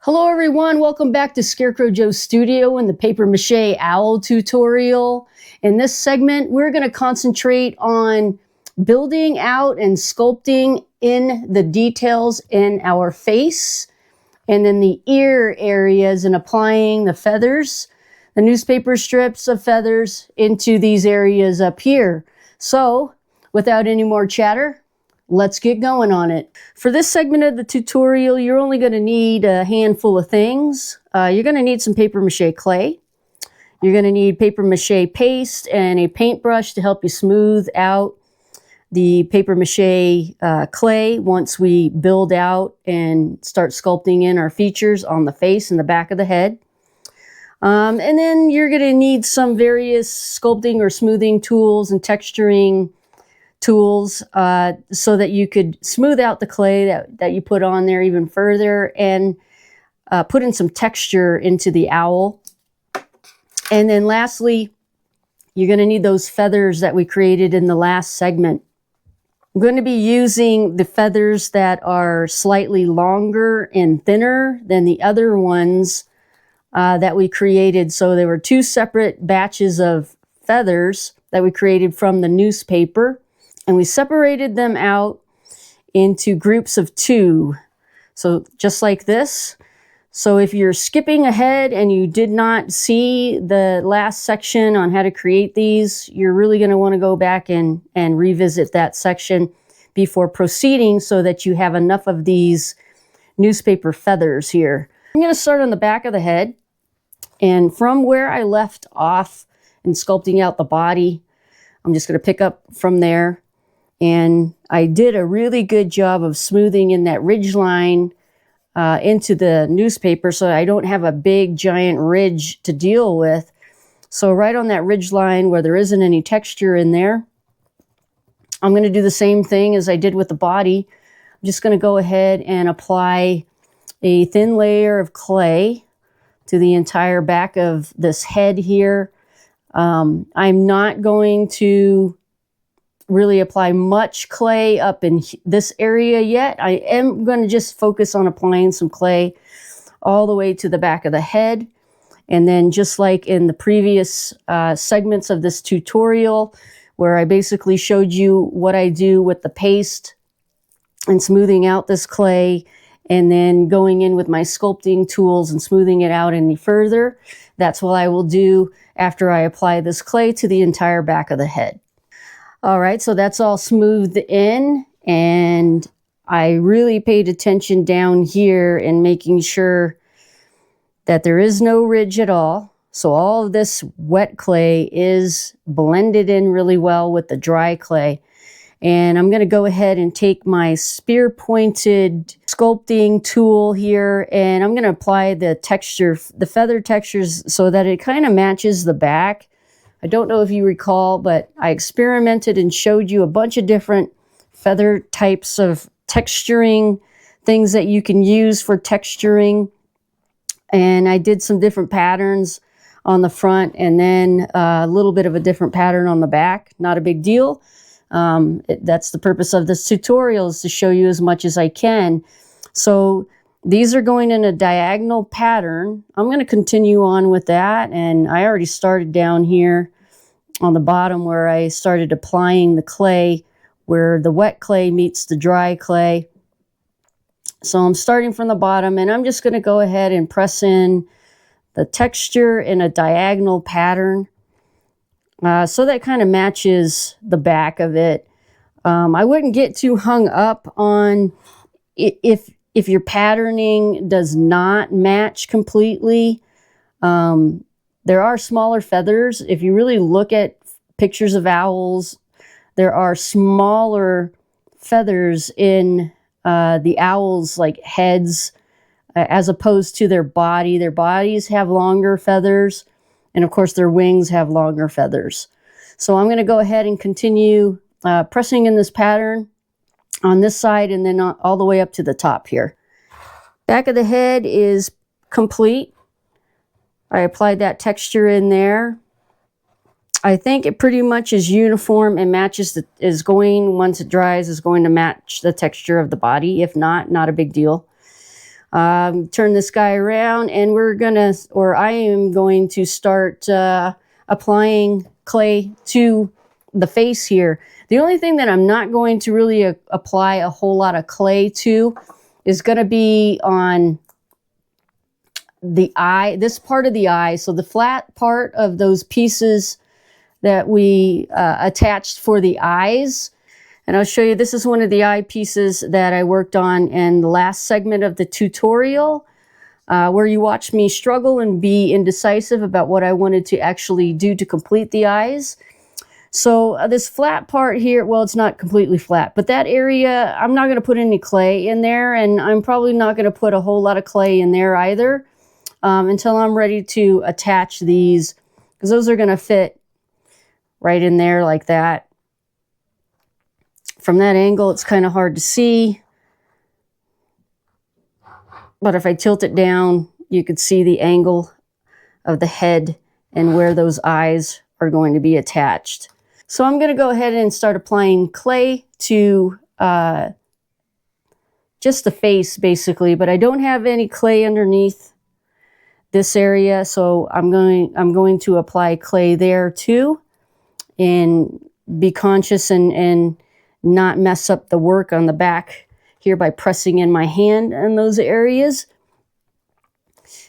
Hello everyone, welcome back to Scarecrow Joe's studio and the paper mache owl tutorial. In this segment, we're going to concentrate on building out and sculpting in the details in our face and in the ear areas and applying the feathers, the newspaper strips of feathers into these areas up here. So, without any more chatter, let's get going on it. For this segment of the tutorial, you're only going to need a handful of things. You're going to need some paper mache clay. You're going to need paper mache paste and a paintbrush to help you smooth out the paper mache clay once we build out and start sculpting in our features on the face and the back of the head. And then you're going to need some various sculpting or smoothing tools and texturing tools so that you could smooth out the clay that you put on there even further and put in some texture into the owl. And then lastly, you're going to need those feathers that we created in the last segment. I'm going to be using the feathers that are slightly longer and thinner than the other ones that we created. So there were two separate batches of feathers that we created from the newspaper. And we separated them out into groups of 2. So just like this. So if you're skipping ahead and you did not see the last section on how to create these, you're really going to want to go back and revisit that section before proceeding so that you have enough of these newspaper feathers here. I'm going to start on the back of the head. And from where I left off in sculpting out the body, I'm just going to pick up from there. And I did a really good job of smoothing in that ridge line into the newspaper so I don't have a big giant ridge to deal with. So right on that ridge line where there isn't any texture in there, I'm going to do the same thing as I did with the body. I'm just going to go ahead and apply a thin layer of clay to the entire back of this head here. I'm not going to really apply much clay up in this area yet. I am going to just focus on applying some clay all the way to the back of the head. And then just like in the previous segments of this tutorial, where I basically showed you what I do with the paste and smoothing out this clay, and then going in with my sculpting tools and smoothing it out any further, that's what I will do after I apply this clay to the entire back of the head. All right, so that's all smoothed in, and I really paid attention down here in making sure that there is no ridge at all. So all of this wet clay is blended in really well with the dry clay. And I'm going to go ahead and take my spear-pointed sculpting tool here, and I'm going to apply the texture, the feather textures, so that it kind of matches the back. I don't know if you recall, but I experimented and showed you a bunch of different feather types of texturing, things that you can use for texturing. And I did some different patterns on the front and then a little bit of a different pattern on the back. Not a big deal. That's the purpose of this tutorial, is to show you as much as I can. So these are going in a diagonal pattern. I'm going to continue on with that, and I already started down here on the bottom where I started applying the clay, where the wet clay meets the dry clay. So I'm starting from the bottom, and I'm just going to go ahead and press in the texture in a diagonal pattern so that kind of matches the back of it. I wouldn't get too hung up on if your patterning does not match completely. There are smaller feathers. If you really look at pictures of owls, there are smaller feathers in the owls' like heads as opposed to their body. Their bodies have longer feathers, and of course their wings have longer feathers. So I'm going to go ahead and continue pressing in this pattern on this side and then all the way up to the top here. Back of the head is complete. I applied that texture in there. I think it pretty much is uniform and matches once it dries, is going to match the texture of the body. If not, not a big deal. Turn this guy around, and I am going to start applying clay to the face here. The only thing that I'm not going to really apply a whole lot of clay to is going to be on the eye, this part of the eye. So the flat part of those pieces that we attached for the eyes. And I'll show you, this is one of the eye pieces that I worked on in the last segment of the tutorial, where you watched me struggle and be indecisive about what I wanted to actually do to complete the eyes. So this flat part here, well, it's not completely flat, but that area, I'm not going to put any clay in there, and I'm probably not going to put a whole lot of clay in there either until I'm ready to attach these, because those are going to fit right in there like that. From that angle, it's kind of hard to see, but if I tilt it down, you could see the angle of the head and where those eyes are going to be attached. So I'm going to go ahead and start applying clay to just the face, basically, but I don't have any clay underneath this area, so I'm going to apply clay there too, and be conscious and not mess up the work on the back here by pressing in my hand in those areas.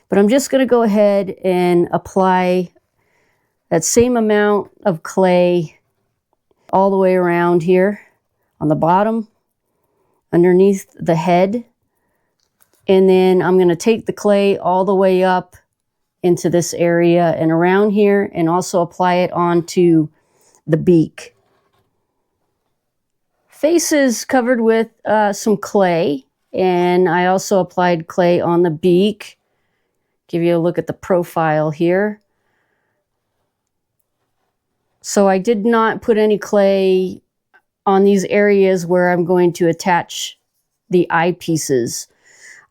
But I'm just going to go ahead and apply that same amount of clay all the way around here on the bottom, underneath the head. And then I'm going to take the clay all the way up into this area and around here, and also apply it onto the beak. Face is covered with some clay, and I also applied clay on the beak. Give you a look at the profile here. So I did not put any clay on these areas where I'm going to attach the eyepieces.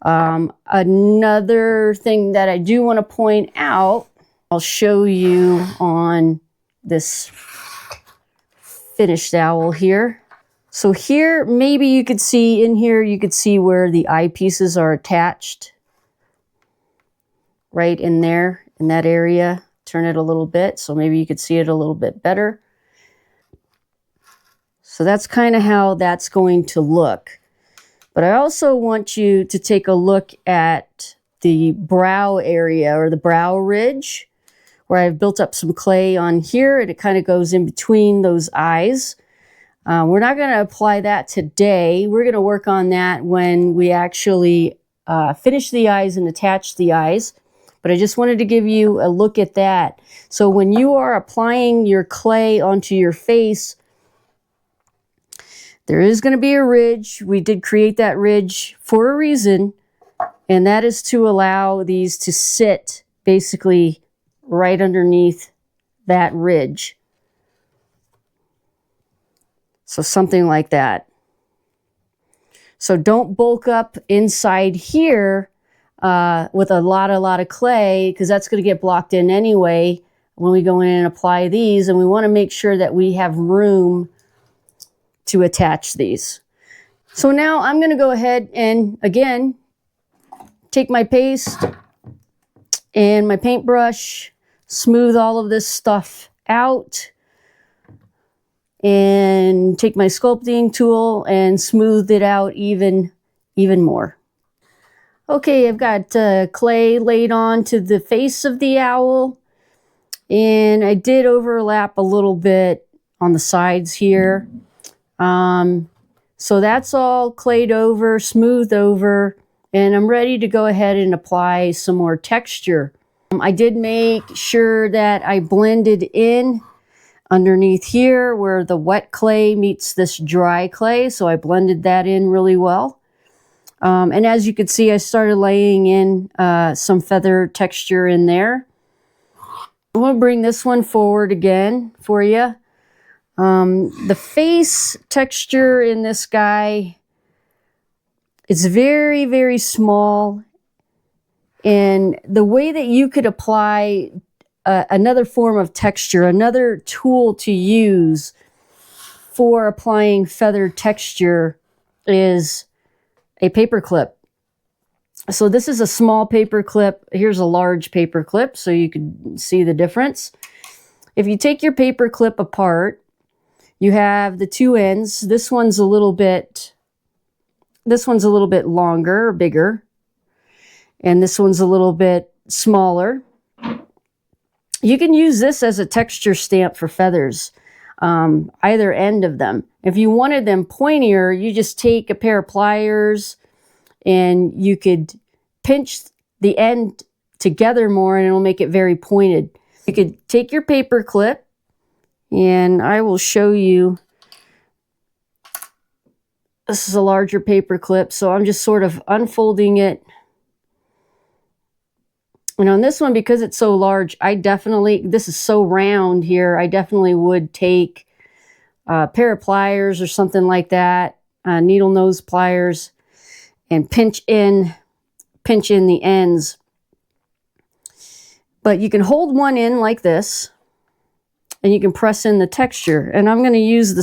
Another thing that I do want to point out, I'll show you on this finished owl here. So here, maybe you could see in here, you could see where the eyepieces are attached. Right in there, in that area. Turn it a little bit, so maybe you could see it a little bit better. So that's kind of how that's going to look. But I also want you to take a look at the brow area, or the brow ridge, where I've built up some clay on here, and it kind of goes in between those eyes. We're not going to apply that today. We're going to work on that when we actually finish the eyes and attach the eyes. But I just wanted to give you a look at that. So when you are applying your clay onto your face, there is going to be a ridge. We did create that ridge for a reason, and that is to allow these to sit basically right underneath that ridge. So something like that. So don't bulk up inside here with a lot of clay, because that's going to get blocked in anyway when we go in and apply these, and we want to make sure that we have room to attach these. So now I'm going to go ahead and again take my paste and my paintbrush, smooth all of this stuff out, and take my sculpting tool and smooth it out even more. Okay, I've got clay laid on to the face of the owl, and I did overlap a little bit on the sides here. So that's all clayed over, smoothed over, and I'm ready to go ahead and apply some more texture. I did make sure that I blended in underneath here where the wet clay meets this dry clay, so I blended that in really well. And as you can see, I started laying in some feather texture in there. I'm going to bring this one forward again for you. The face texture in this guy is very small, and the way that you could apply another form of texture, another tool to use for applying feather texture, is a paper clip. So this is a small paper clip. Here's a large paper clip so you can see the difference. If you take your paper clip apart, you have the two ends. This one's a little bit longer or bigger, and this one's a little bit smaller. You can use this as a texture stamp for feathers, either end of them. If you wanted them pointier, you just take a pair of pliers and you could pinch the end together more and it'll make it very pointed. You could take your paper clip, and I will show you. This is a larger paper clip, so I'm just sort of unfolding it. And on this one, because it's so large, this is so round here, I definitely would take a pair of pliers or something like that, needle nose pliers, and pinch in the ends. But you can hold one in like this, and you can press in the texture. And I'm going to use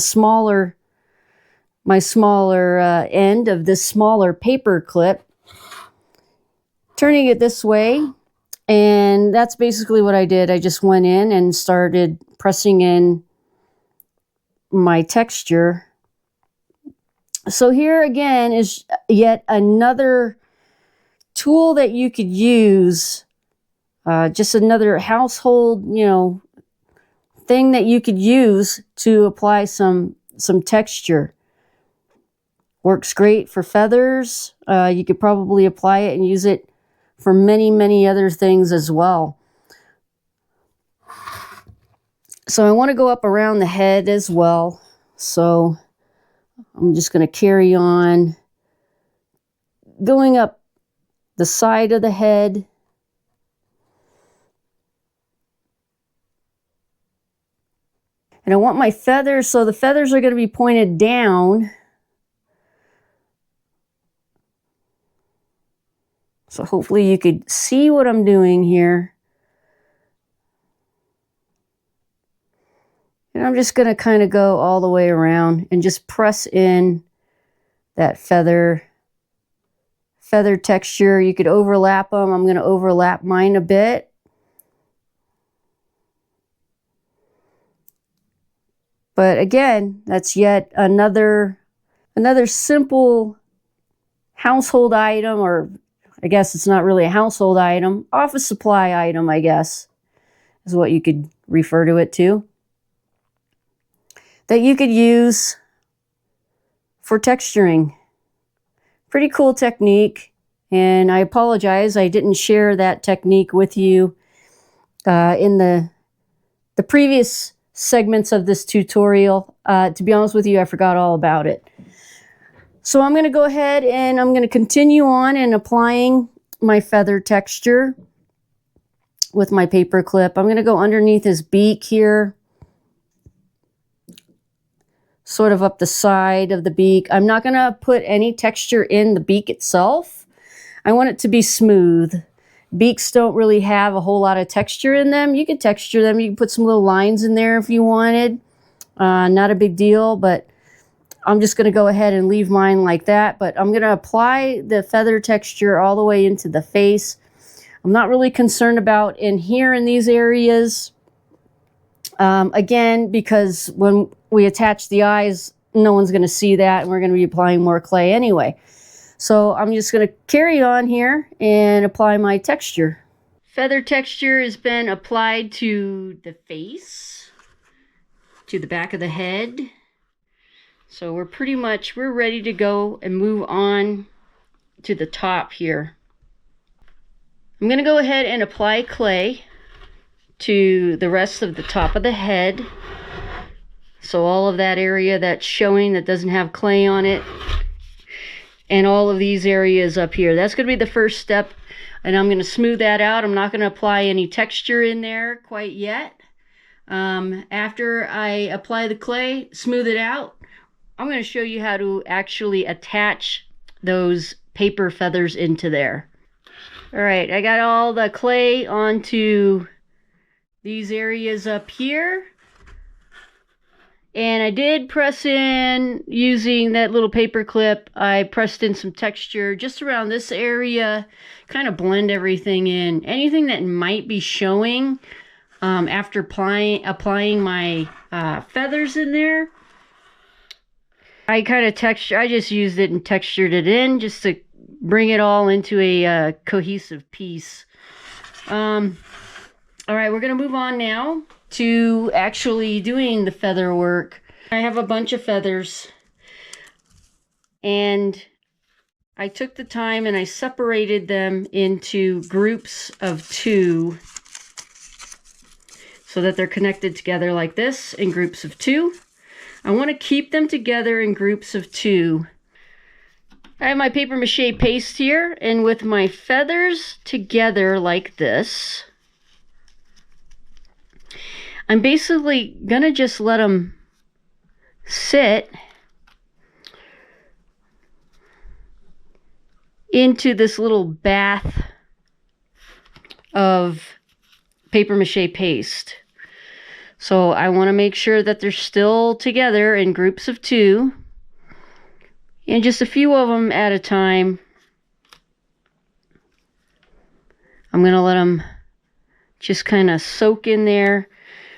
my smaller end of this smaller paper clip, turning it this way. And that's basically what I did. I just went in and started pressing in my texture. So here again is yet another tool that you could use, just another household, thing that you could use to apply some texture. Works great for feathers. You could probably apply it and use it for many, many other things as well. So I want to go up around the head as well. So I'm just going to carry on going up the side of the head. And I want my feathers, so the feathers are going to be pointed down. So hopefully you could see what I'm doing here. And I'm just going to kind of go all the way around and just press in that feather texture. You could overlap them. I'm going to overlap mine a bit. But again, that's yet another simple household item, or I guess it's not really a household item, office supply item, I guess, is what you could refer to it to, that you could use for texturing. Pretty cool technique, and I apologize I didn't share that technique with you in the previous segments of this tutorial. To be honest with you, I forgot all about it. So I'm going to go ahead and I'm going to continue on and applying my feather texture with my paper clip. I'm going to go underneath his beak here, sort of up the side of the beak. I'm not going to put any texture in the beak itself. I want it to be smooth. Beaks don't really have a whole lot of texture in them. You can texture them. You can put some little lines in there if you wanted. Not a big deal, but I'm just going to go ahead and leave mine like that. But I'm going to apply the feather texture all the way into the face. I'm not really concerned about in here in these areas. Again, because when we attach the eyes, no one's going to see that, and we're going to be applying more clay anyway. So I'm just going to carry on here and apply my texture. Feather texture has been applied to the face, to the back of the head. So we're ready to go and move on to the top here. I'm going to go ahead and apply clay to the rest of the top of the head. So all of that area that's showing that doesn't have clay on it, and all of these areas up here. That's going to be the first step, and I'm going to smooth that out. I'm not going to apply any texture in there quite yet. After I apply the clay, smooth it out, I'm going to show you how to actually attach those paper feathers into there. All right, I got all the clay onto these areas up here. And I did press in using that little paper clip. I pressed in some texture just around this area, kind of blend everything in. Anything that might be showing after applying my feathers in there, I just used it and textured it in just to bring it all into a cohesive piece. All right, we're gonna move on now to actually doing the feather work. I have a bunch of feathers, and I took the time and I separated them into groups of 2 so that they're connected together like this in groups of 2. I want to keep them together in groups of 2. I have my paper mache paste here, and with my feathers together like this, I'm basically gonna just let them sit into this little bath of paper mache paste. So I want to make sure that they're still together in groups of 2, and just a few of them at a time. I'm going to let them just kind of soak in there.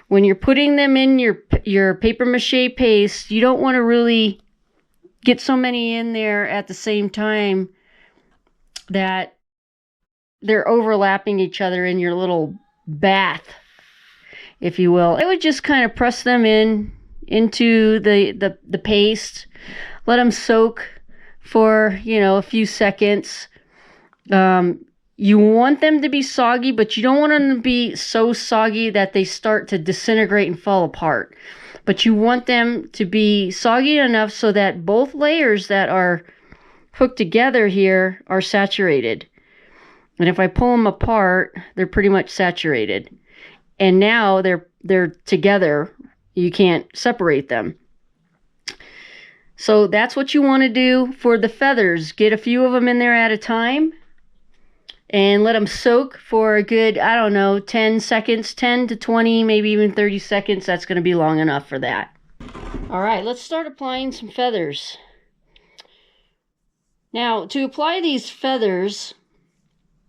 When you're putting them in your paper mache paste, you don't want to really get so many in there at the same time that they're overlapping each other in your little bath, if you will. I would just kind of press them into the paste, let them soak for, a few seconds. You want them to be soggy, but you don't want them to be so soggy that they start to disintegrate and fall apart. But you want them to be soggy enough so that both layers that are hooked together here are saturated. And if I pull them apart, they're pretty much saturated. And now they're together. You can't separate them. So that's what you want to do for the feathers. Get a few of them in there at a time and let them soak for a good, 10 seconds, 10 to 20, maybe even 30 seconds. That's going to be long enough for that. All right, let's start applying some feathers. Now, to apply these feathers,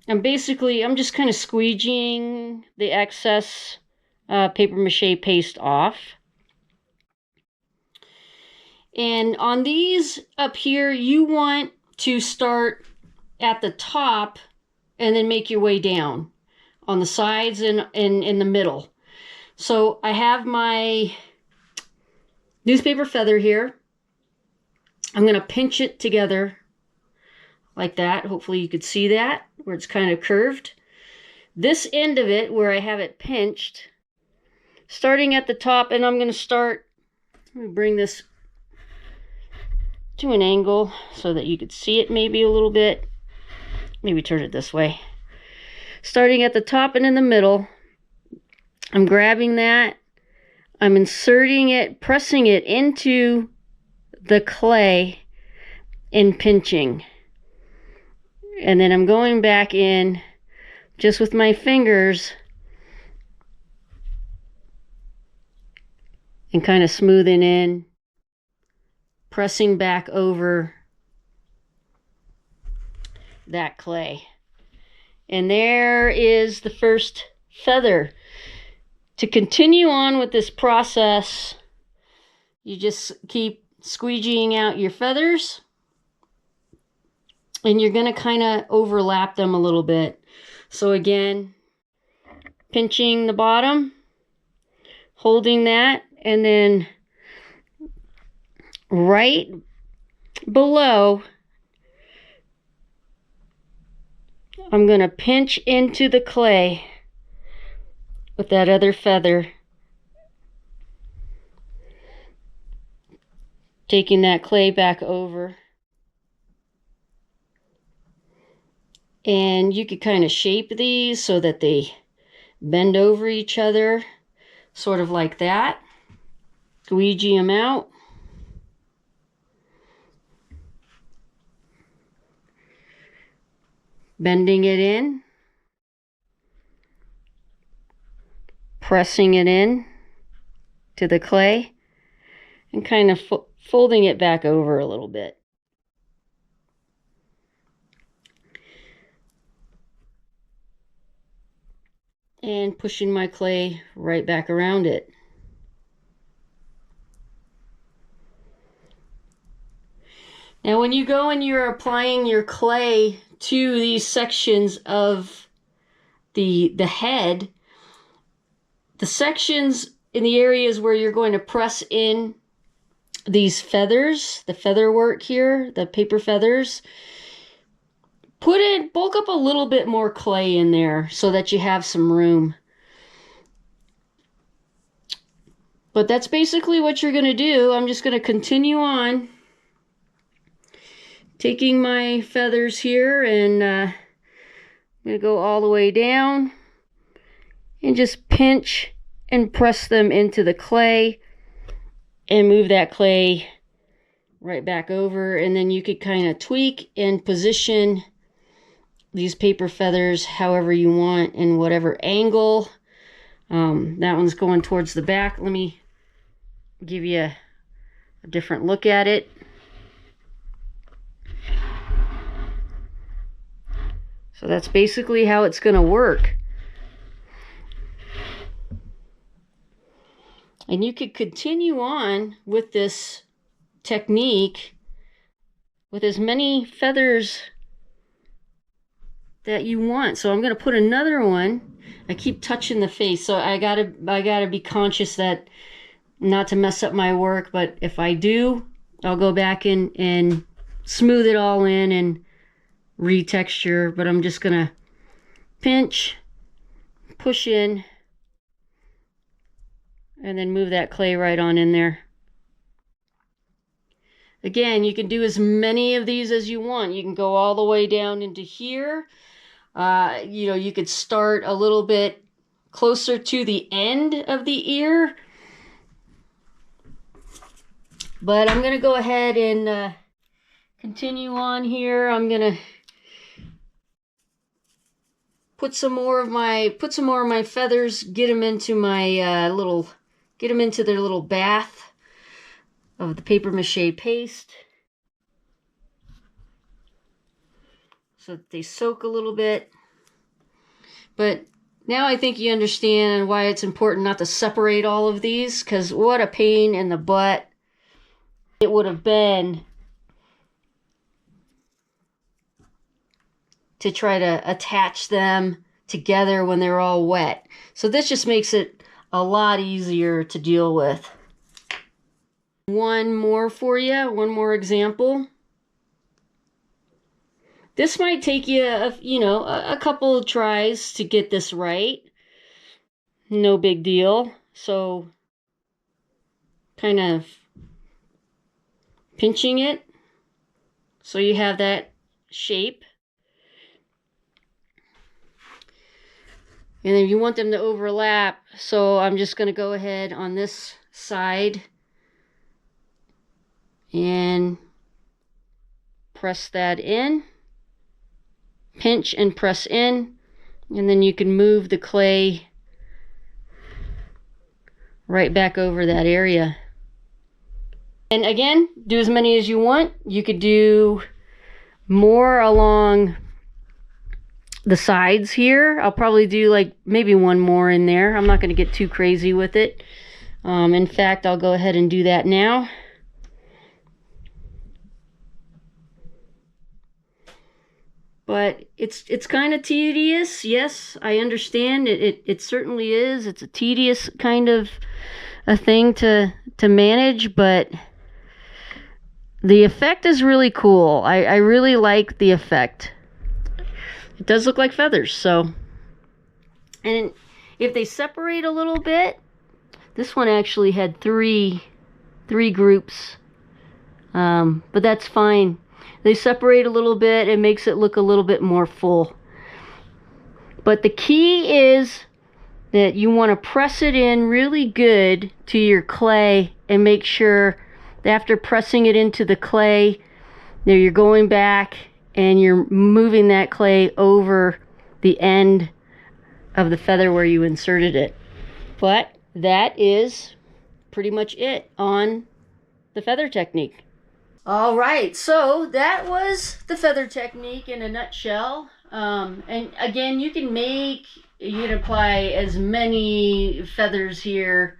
I'm just kind of squeegeeing the excess paper mache paste off. And on these up here, you want to start at the top and then make your way down on the sides and in the middle. So I have my newspaper feather here. I'm going to pinch it together like that. Hopefully you could see that, where it's kind of curved. This end of it, where I have it pinched, starting at the top, and I'm going to let me bring this to an angle so that you could see it maybe a little bit. Maybe turn it this way. Starting at the top and in the middle, I'm grabbing that, I'm inserting it, pressing it into the clay and pinching. And then I'm going back in just with my fingers and kind of smoothing in, pressing back over that clay. And there is the first feather. To continue on with this process, you just keep squeegeeing out your feathers, and you're going to kind of overlap them a little bit. So again, pinching the bottom, holding that, and then right below, I'm going to pinch into the clay with that other feather, taking that clay back over. And you could kind of shape these so that they bend over each other, sort of like that. Squeegee them out. Bending it in. Pressing it in to the clay. and kind of folding it back over a little bit. And pushing my clay right back around it. Now when you go and you're applying your clay to these sections of the head, the sections in the areas where you're going to press in these feathers, the feather work here, the paper feathers, bulk up a little bit more clay in there so that you have some room. But that's basically what you're going to do. I'm just going to continue on taking my feathers here, and I'm going to go all the way down and just pinch and press them into the clay and move that clay right back over. And then you could kind of tweak and position these paper feathers however you want, in whatever angle. That one's going towards the back. Let me give you a different look at it. So that's basically how it's going to work. And you could continue on with this technique with as many feathers that you want. So I'm going to put another one. I keep touching the face, so I gotta be conscious that not to mess up my work, but if I do, I'll go back and smooth it all in and retexture. But I'm just gonna pinch, push in, and then move that clay right on in there. Again, you can do as many of these as you want. You can go all the way down into here. You know, you could start a little bit closer to the end of the ear. But I'm going to go ahead and continue on here. I'm going to put some more of my feathers, get them into my get them into their little bath of the paper mache paste, so that they soak a little bit. But now I think you understand why it's important not to separate all of these, because what a pain in the butt it would have been to try to attach them together when they're all wet. So this just makes it a lot easier to deal with. One more for you, one more example. This might take you, a couple of tries to get this right. No big deal. So, kind of pinching it so you have that shape. And then you want them to overlap, so I'm just going to go ahead on this side and press that in. Pinch and press in, and then you can move the clay right back over that area. And again, do as many as you want. You could do more along the sides here. I'll probably do like maybe one more in there. I'm not going to get too crazy with it. In fact, I'll go ahead and do that now. But it's kind of tedious. Yes, I understand. It certainly is. It's a tedious kind of a thing to manage, but the effect is really cool. I really like the effect. It does look like feathers, so. And if they separate a little bit, this one actually had three groups, but that's fine. They separate a little bit. It makes it look a little bit more full. But the key is that you want to press it in really good to your clay and make sure that after pressing it into the clay, there you're going back and you're moving that clay over the end of the feather where you inserted it. But that is pretty much it on the feather technique. All right, so that was the feather technique in a nutshell. And again, you can apply as many feathers here,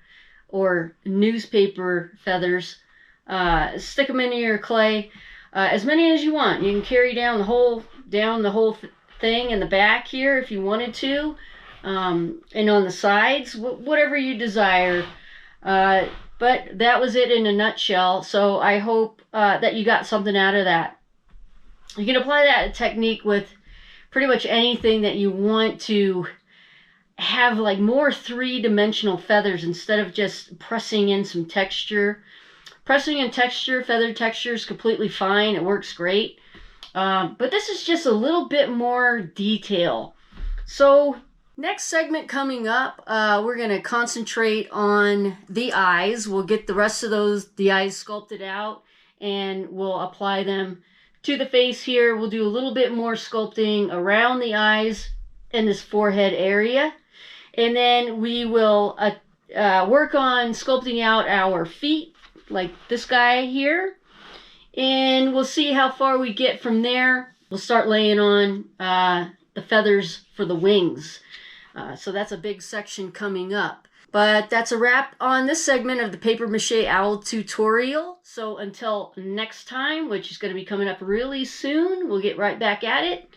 or newspaper feathers. Stick them into your clay, as many as you want. You can carry down the whole thing in the back here if you wanted to, and on the sides, whatever you desire. But that was it in a nutshell. So I hope that you got something out of that. You can apply that technique with pretty much anything that you want to have, like more three-dimensional feathers instead of just pressing in some texture. Pressing in texture, feather texture is completely fine. It works great. But this is just a little bit more detail. So next segment coming up, we're going to concentrate on the eyes. We'll get the rest of the eyes sculpted out, and we'll apply them to the face here. We'll do a little bit more sculpting around the eyes in this forehead area. And then we will work on sculpting out our feet, like this guy here. And we'll see how far we get from there. We'll start laying on the feathers for the wings. So that's a big section coming up. But that's a wrap on this segment of the Paper Mache Owl tutorial. So until next time, which is going to be coming up really soon, we'll get right back at it.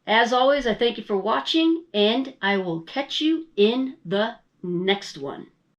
As always, I thank you for watching, and I will catch you in the next one.